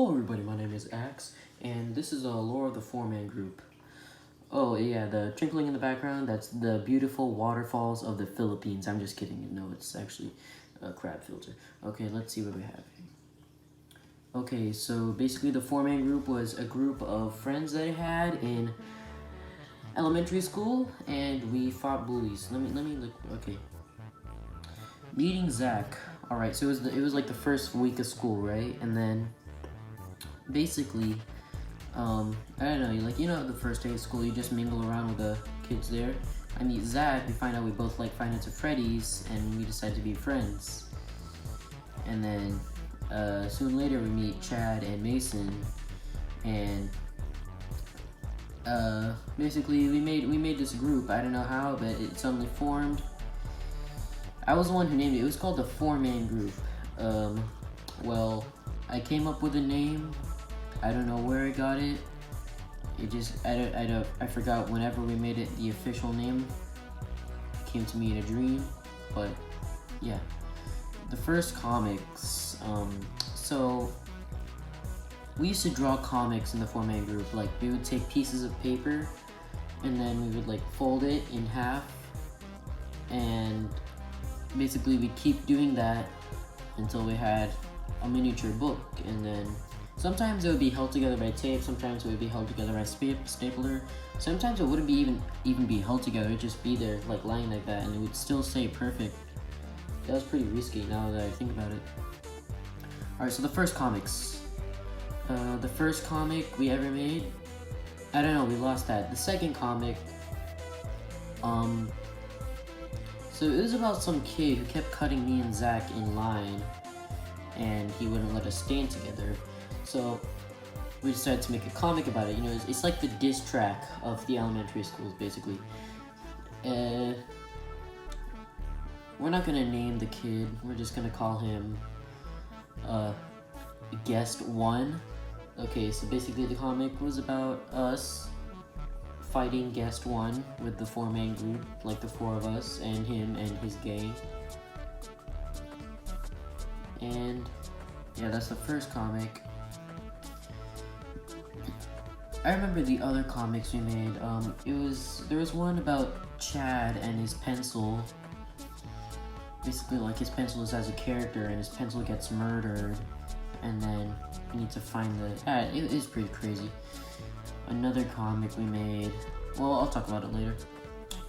Hello everybody, my name is Axe, and this is a lore of the four-man group. Oh yeah, the twinkling in the background, that's the beautiful waterfalls of the Philippines. I'm just kidding, no, it's actually a crab filter. Okay, let's see what we have here. Okay, so basically the four-man group was a group of friends that I had in elementary school, and we fought bullies. Let me look, okay. Meeting Zack. Alright, so it was like the first week of school, right? And then basically, I don't know, like, you know, the first day of school, you just mingle around with the kids there. I meet Zack, we find out we both like Five Nights at Freddy's, and we decide to be friends. And then, soon later we meet Chad and Mason, and, basically we made this group. I don't know how, but it suddenly formed. I was the one who named it. It was called the Four-Man Group. Well, I came up with a name. I don't know where I got it. It just, I forgot whenever we made it the official name. It came to me in a dream, but yeah. The first comics, so we used to draw comics in the four-man group. Like, we would take pieces of paper and then we would like fold it in half, and basically we'd keep doing that until we had a miniature book. And then sometimes it would be held together by tape, sometimes it would be held together by stapler, sometimes it wouldn't be even be held together, it'd just be there like lying like that, and it would still stay perfect. That was pretty risky now that I think about it. Alright, so the first comics. The first comic we ever made, I don't know, we lost that. The second comic, so it was about some kid who kept cutting me and Zack in line, and he wouldn't let us stand together. So we decided to make a comic about it. You know, it's like the diss track of the elementary schools, basically. We're not gonna name the kid. We're just gonna call him Guest 1. Okay, so basically the comic was about us fighting Guest 1 with the four-man group, like the four of us, and him and his gang. And yeah, that's the first comic. I remember the other comics we made. There was one about Chad and his pencil. Basically, like, his pencil is as a character, and his pencil gets murdered, and then we need to find the. It is pretty crazy. Another comic we made. Well, I'll talk about it later.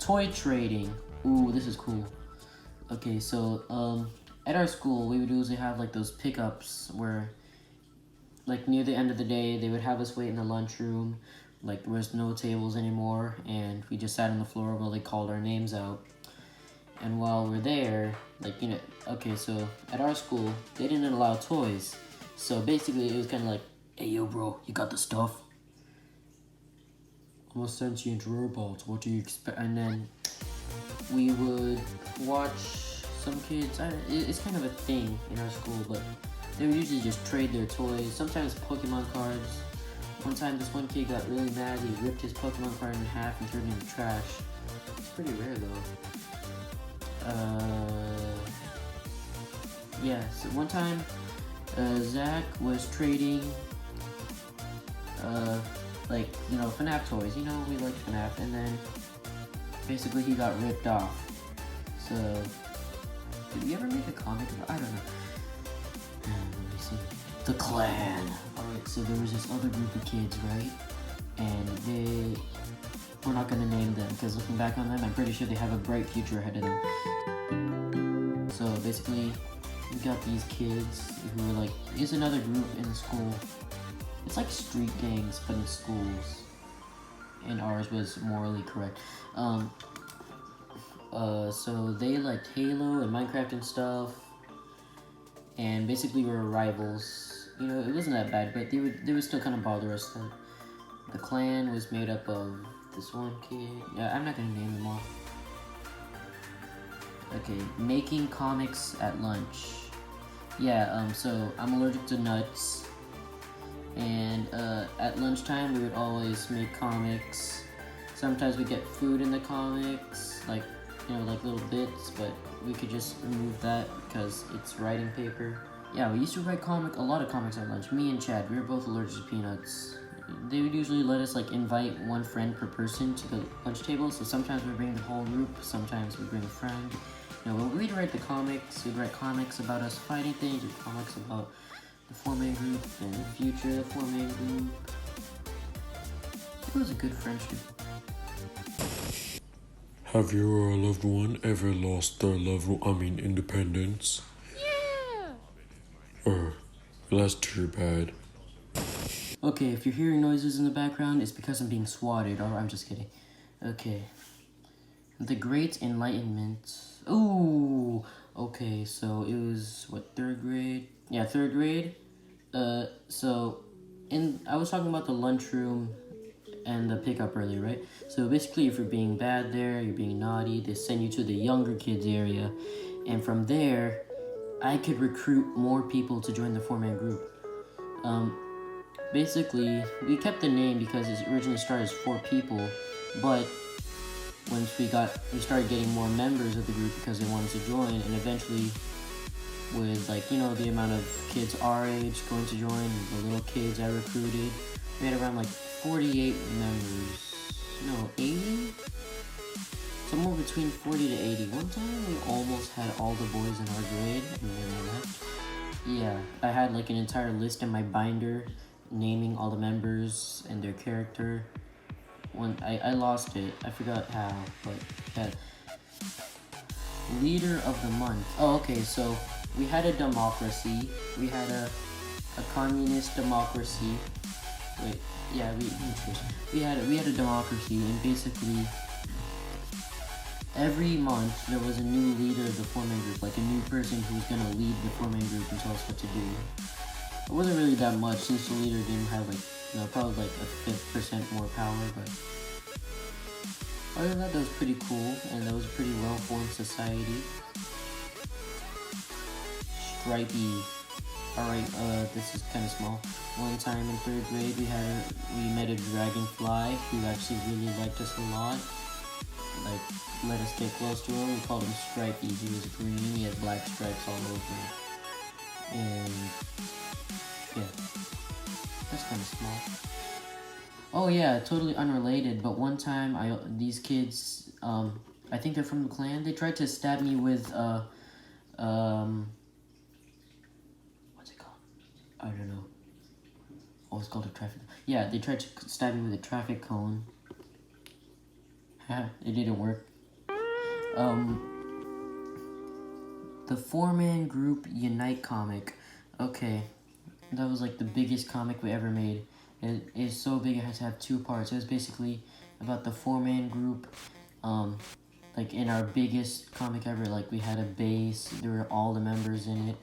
Toy trading. Ooh, this is cool. Okay, so at our school, we would usually have like those pickups where, like, near the end of the day, they would have us wait in the lunchroom. Like, there was no tables anymore, and we just sat on the floor while they called our names out. And while we're there, like, you know, okay, so at our school, they didn't allow toys. So basically, it was kind of like, hey, yo, bro, you got the stuff? I'm a sentient robot, what do you expect? And then we would watch some kids, it's kind of a thing in our school, but they would usually just trade their toys, sometimes Pokemon cards. One time, this one kid got really mad, he ripped his Pokemon card in half and turned it into trash. It's pretty rare, though. Yeah, so one time, Zack was trading, like, you know, FNAF toys. You know, we like FNAF, and then basically he got ripped off. So, did we ever make a comic about? I don't know. Let me see. The Clan. Alright, so there was this other group of kids, right? And we're not gonna name them, because looking back on them, I'm pretty sure they have a bright future ahead of them. So basically, we got these kids who were like, here's another group in the school. It's like street gangs, but in schools. And ours was morally correct. So they liked Halo and Minecraft and stuff. And basically we were rivals. You know, it wasn't that bad, but they would still kind of bother us. The clan was made up of this one kid. Yeah, I'm not gonna name them all. Okay, making comics at lunch. Yeah, so I'm allergic to nuts. And at lunchtime we would always make comics. Sometimes we get food in the comics, like, you know, like little bits, but we could just remove that because it's writing paper. Yeah, we used to write a lot of comics at lunch. Me and Chad, we were both allergic to peanuts. They would usually let us like invite one friend per person to the lunch table. So sometimes we bring the whole group, sometimes we bring a friend. You know, we'd write the comics. We'd write comics about us fighting things, or comics about the four-man group and the future of the four-man group. It was a good friendship. Have you or a loved one ever lost their independence? Yeah! That's too bad. Okay, if you're hearing noises in the background, it's because I'm being swatted. Or I'm just kidding. Okay. The Great Enlightenment. Ooh! Okay, so it was, what, 3rd grade? Yeah, 3rd grade. I was talking about the lunchroom and the pickup earlier, right? So basically, if you're being bad there, you're being naughty, they send you to the younger kids area. And from there, I could recruit more people to join the four-man group. Basically, we kept the name because it originally started as 4 people, but once we started getting more members of the group because they wanted to join, and eventually with the amount of kids our age going to join, the little kids I recruited, we had around 48 members. No, 80? Somewhere between 40 to 80. One time we almost had all the boys in our grade, and then I left. Yeah, I had an entire list in my binder naming all the members and their character. When I lost it, I forgot how, but yeah. Leader of the month. Oh, okay, so we had a democracy. We had a communist democracy. Wait, yeah, we had a democracy, and basically every month there was a new leader of the four-man group, a new person who was gonna lead the four-man group and tell us what to do. It wasn't really that much since the leader didn't have probably a 5% more power, but other than that was pretty cool, and that was a pretty well-formed society. Stripey. Alright, this is kind of small. One time in 3rd grade, we met a dragonfly who actually really liked us a lot. Let us get close to him. We called him Stripey. He was green, he had black stripes all over him. And yeah, that's kind of small. Oh yeah, totally unrelated, but one time these kids, I think they're from the clan, they tried to stab me with, what's it called? I don't know. Oh, it's called a traffic. Yeah, they tried to stab me with a traffic cone. It didn't work. The four-man group Unite comic. Okay, that was the biggest comic we ever made. It is so big it had to have 2 parts. It was basically about the four-man group. In our biggest comic ever, we had a base. There were all the members in it.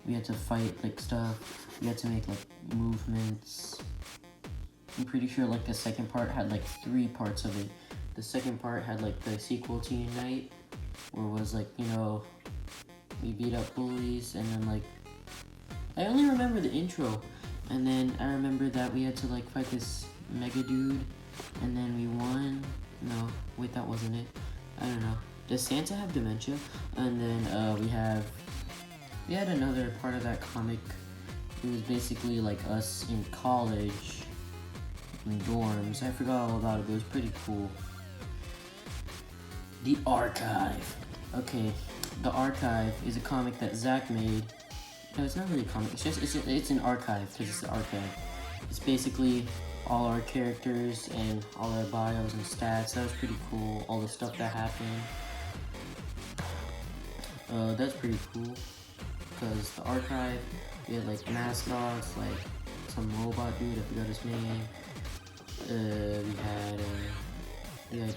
We had to fight stuff. We had to make movements. I'm pretty sure the second part had 3 parts of it. The second part had the sequel to Unite, where it was we beat up bullies, and then I only remember the intro, and then I remember that we had to fight this mega dude, and then we won. No, wait, that wasn't it. I don't know. Does Santa have dementia? And then we had another part of that comic. It was basically us in college, in dorms. I forgot all about it, but it was pretty cool. The Archive. Okay, The Archive is a comic that Zack made. No, it's not really a comic. It's an archive, because it's the archive. It's basically all our characters and all our bios and stats. That was pretty cool. All the stuff that happened. That's pretty cool. Because the archive, we had mascots, some robot dude, I forgot his name. We had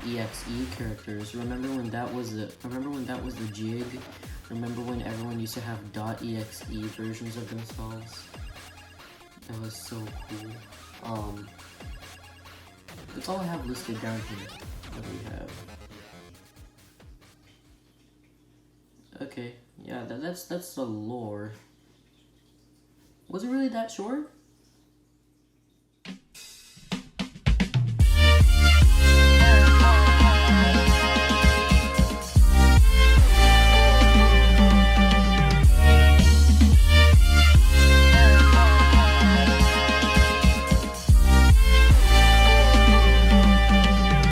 .exe characters. Remember when that was the jig? Remember when everyone used to have .exe versions of themselves? That was so cool. That's all I have listed down here. What do we have? Okay, yeah, that's the lore. Was it really that short?